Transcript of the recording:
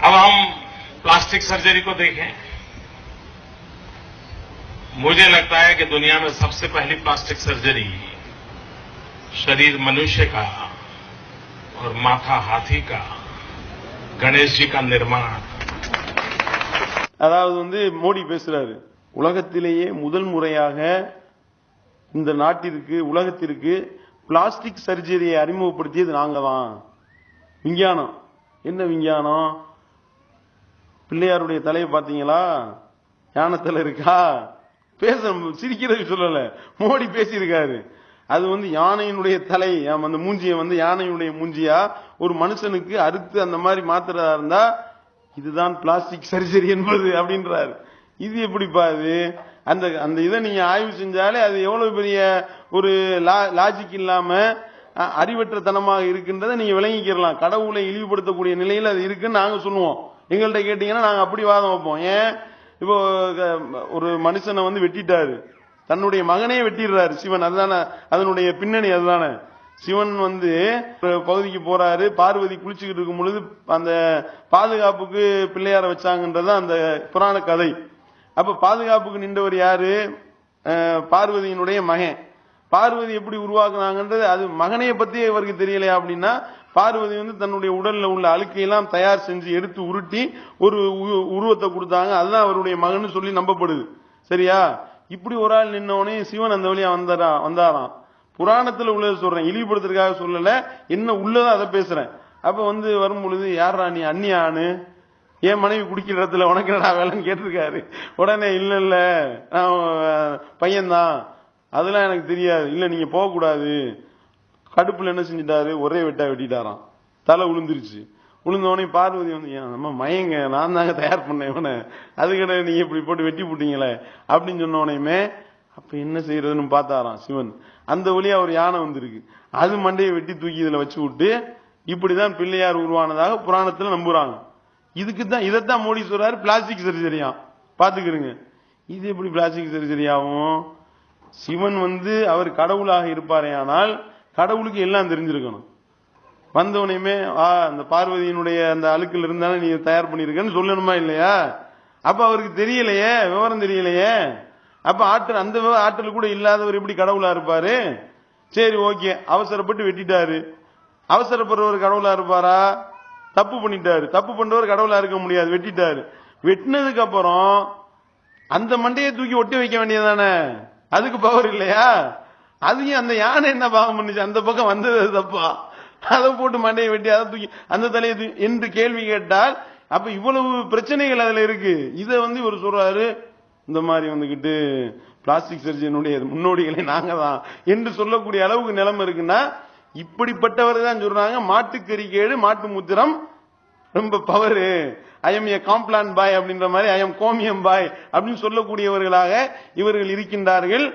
अब हम plastic surgery को देखें। मुझे लगता है कि दुनिया में सबसे पहली प्लास्टिक सर्जरी शरीर मनुष्य का और माथा हाथी का, गणेश जी का निर्माण। அதாவது மோடி பேசுறாரு, உலகத்திலேயே முதல் முறையாக இந்த நாட்டிற்கு உலகத்திற்கு பிளாஸ்டிக் சர்ஜரியை அறிமுகப்படுத்தியது நாங்க தான். விஞ்ஞானம் என்ன விஞ்ஞானம்? பிள்ளையாருடைய தலையை பாத்தீங்களா? ஞானத்துல இருக்கா? பேச சிரிக்கிறது சொல்லல, மோடி பேசியிருக்காரு. அது யானையினுடைய தலை, அந்த மூஞ்சியை யானையுடைய மூஞ்சியா ஒரு மனுஷனுக்கு அறுத்து அந்த மாதிரி மாத்திரதா இருந்தா இதுதான் பிளாஸ்டிக் சர்ஜரி என்பது அப்படின்றாரு. இது எப்படிப்பா? இது அந்த இதை நீங்க ஆய்வு செஞ்சாலே அது எவ்வளவு பெரிய ஒரு லாஜிக் இல்லாம அறிவற்றத்தனமாக இருக்கின்றதை நீங்க விளங்கிக்கிறலாம். கடவுளை இழிவுபடுத்தக்கூடிய நிலையில் அது இருக்குன்னு நாங்க சொல்லுவோம். எங்கள்கிட்ட கேட்டீங்கன்னா நாங்க அப்படி வாதம் வைப்போம். ஏன் இப்போ ஒரு மனுஷனை வெட்டிட்டாரு, தன்னுடைய மகனே வெட்டிடுறாரு சிவன். அதுதானே அதனுடைய பின்னணி? அதுதானே சிவன் பகுதிக்கு போறாரு, பார்வதி குளிச்சுக்கிட்டு இருக்கும் பொழுது அந்த பாதுகாப்புக்கு பிள்ளையார வச்சாங்கன்றதான் அந்த புராண கதை. அப்ப பாதுகாப்புக்கு நின்றவர் யாரு? பார்வதியினுடைய மகன். பார்வதி எப்படி உருவாக்குனாங்கன்றது அது மகனைய பத்தி இவருக்கு தெரியலையா அப்படின்னா, பார்வதி தன்னுடைய உடல்ல உள்ள அழுக்கையெல்லாம் தயார் செஞ்சு எடுத்து உருட்டி ஒரு உருவத்தை கொடுத்தாங்க. அதுதான் அவருடைய மகன் சொல்லி நம்பப்படுது. சரியா? இப்படி ஒரு ஆள் நின்னவனே சிவன் அந்த வழியா வந்தாராம். புராணத்துல உள்ளது சொல்றேன், இழிவுபடுத்துறதுக்காக சொல்லல, என்ன உள்ளதா அதை பேசுறேன். அப்ப வரும் பொழுது யாரா நீ அந்நியானு, என் மனைவி குடிக்கிற இடத்துல உனக்கு என்னடா வேலைன்னு கேட்டிருக்காரு. உடனே இல்ல இல்ல நான் பையன்தான், அதெல்லாம் எனக்கு தெரியாது, இல்ல நீங்க போகக்கூடாது. கடுப்புல என்ன செஞ்சிட்டாரு, ஒரே வெட்டா வெட்டிட்டாராம். தலை உளுந்துருச்சு. உளுந்தவனே பார்வதி நம்ம மயங்க, நான் தாங்க தயார் பண்ணேன் இவனை, அதுக்கிட்ட நீங்க இப்படி போட்டு வெட்டி போட்டீங்களே அப்படின்னு சொன்னவனையுமே அப்ப என்ன செய்யறதுன்னு பார்த்தாராம் சிவன். அந்த வழியா ஒரு யானை வந்திருக்கு, அது மண்டையை வெட்டி தூக்கி இதுல வச்சு விட்டு இப்படிதான் பிள்ளையார் உருவானதாக புராணத்துல நம்புறாங்க. இதுக்குதான் இதைத்தான் மோடி சொல்றாரு பிளாஸ்டிக் சர்ஜரியா. பாத்துக்கிறீங்க, இது எப்படி பிளாஸ்டிக் சர்ஜரி ஆகும்? சிவன் அவர் கடவுளாக இருப்பாரே, ஆனால் கடவுளுக்கு எல்லாம் தெரிஞ்சிருக்கணும். வந்தவனையுமே அந்த பார்வதியினுடைய அந்த அழுக்கில் இருந்தாலும் நீங்க தயார் பண்ணிருக்கன்னு சொல்லணுமா இல்லையா? அப்ப அவருக்கு தெரியலையே, விவரம் தெரியலையே. அப்ப அந்த ஆற்றல் கூட இல்லாதவர் எப்படி கடவுளா இருப்பாரு? சரி ஓகே, அவசரப்பட்டு வெட்டிட்டாரு. அவசரப்படுறவர் கடவுளா இருப்பாரா? தப்பு பண்ணிட்டாரு. தப்பு பண்றவர் கடவுளா இருக்க முடியாது, வெட்டிட்டாரு. வெட்டினதுக்கு அப்புறம் அந்த மண்டையை தூக்கி ஒட்டி வைக்க வேண்டியதானே, அதுக்கு பவர் இல்லையா? அதையும் அந்த யானை என்ன பாவம் பண்ணுச்சு? அந்த பக்கம் வந்தது தப்பா? அதை போட்டு மண்டையை வெட்டி அதை தூக்கி அந்த தலையை என்று கேள்வி கேட்டால் அப்ப இவ்வளவு பிரச்சனைகள் அதுல இருக்கு. இதை இவர் சொல்றாரு, இந்த மாதிரி பிளாஸ்டிக் சர்ஜரியினுடைய முன்னோடிகளை நாங்க தான் என்று சொல்லக்கூடிய அளவுக்கு நிலைமை இருக்குன்னா, இப்படிப்பட்டவர் தான் சொல்றாங்க மாட்டுக்கறி கேடு மாட்டு முத்திரம் ரொம்ப power, I M A Complan boy அப்படின்ற மாதிரி, ஐ எம் கோமியம் பாய் அப்படின்னு சொல்லக்கூடியவர்களாக இவர்கள் இருக்கின்றார்கள்.